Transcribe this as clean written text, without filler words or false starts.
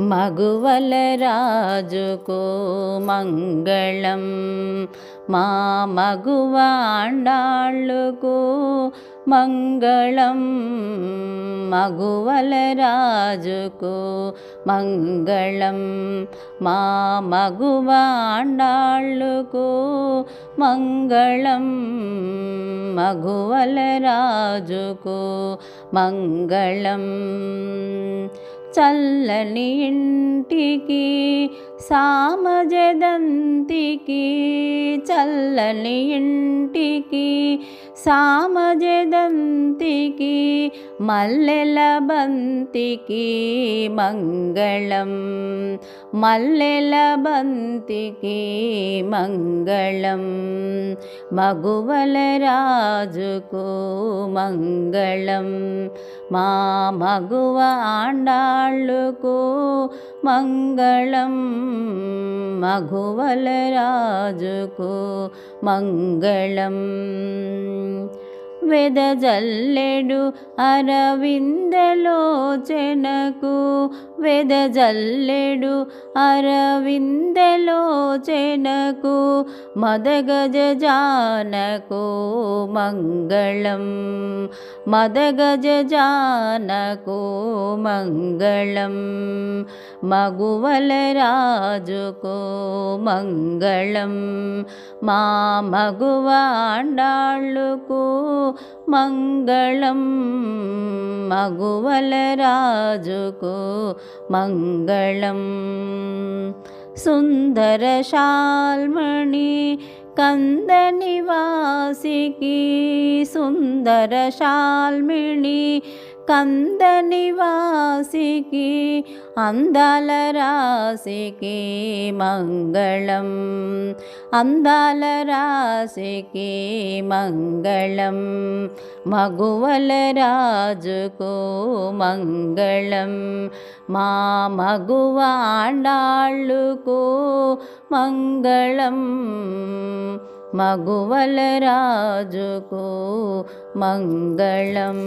మగువల రాజుకు మంగళం, మా మగువ ఆండాళ్ళకు మంగళం. మగువల రాజుకు మంగళం, మా మగువ ఆండాళ్ళకు మంగళం. మగువల రాజుకు మంగళం. చల్లని ఇంటికి సామజదంతికి, చల్లని ఇంటికి సామజదంతికి, మల్లెల బంతికి మంగళం. మల్లెల బంతికి మంగళం. మగువల రాజుకు మంగళం, మా మగువ ఆండాళ్ళకు మంగళం. మగువల రాజుకు మంగళం. వెదజల్లెడు అరవిందలోచనకు, వెదజల్లెడు అరవిందలోచనకు, మదగజానకు మంగళం. మదగజానకు మంగళం. మగువల రాజుకు మంగళం, మా మగువ ఆండాళ్ళకు మంగళం. మగువల రాజుకు మంగళం. సుందర శాల్మణి కంద నివాసికి, సుందర శాల్మిణి కంద నివాసికి, అందాల రాశికి మంగళం. అందాల రాశికి మంగళం. మగువల రాజుకు మంగళం, మా మగువ ఆండాళ్ళకు మంగళం. మగువల రాజుకు మంగళం.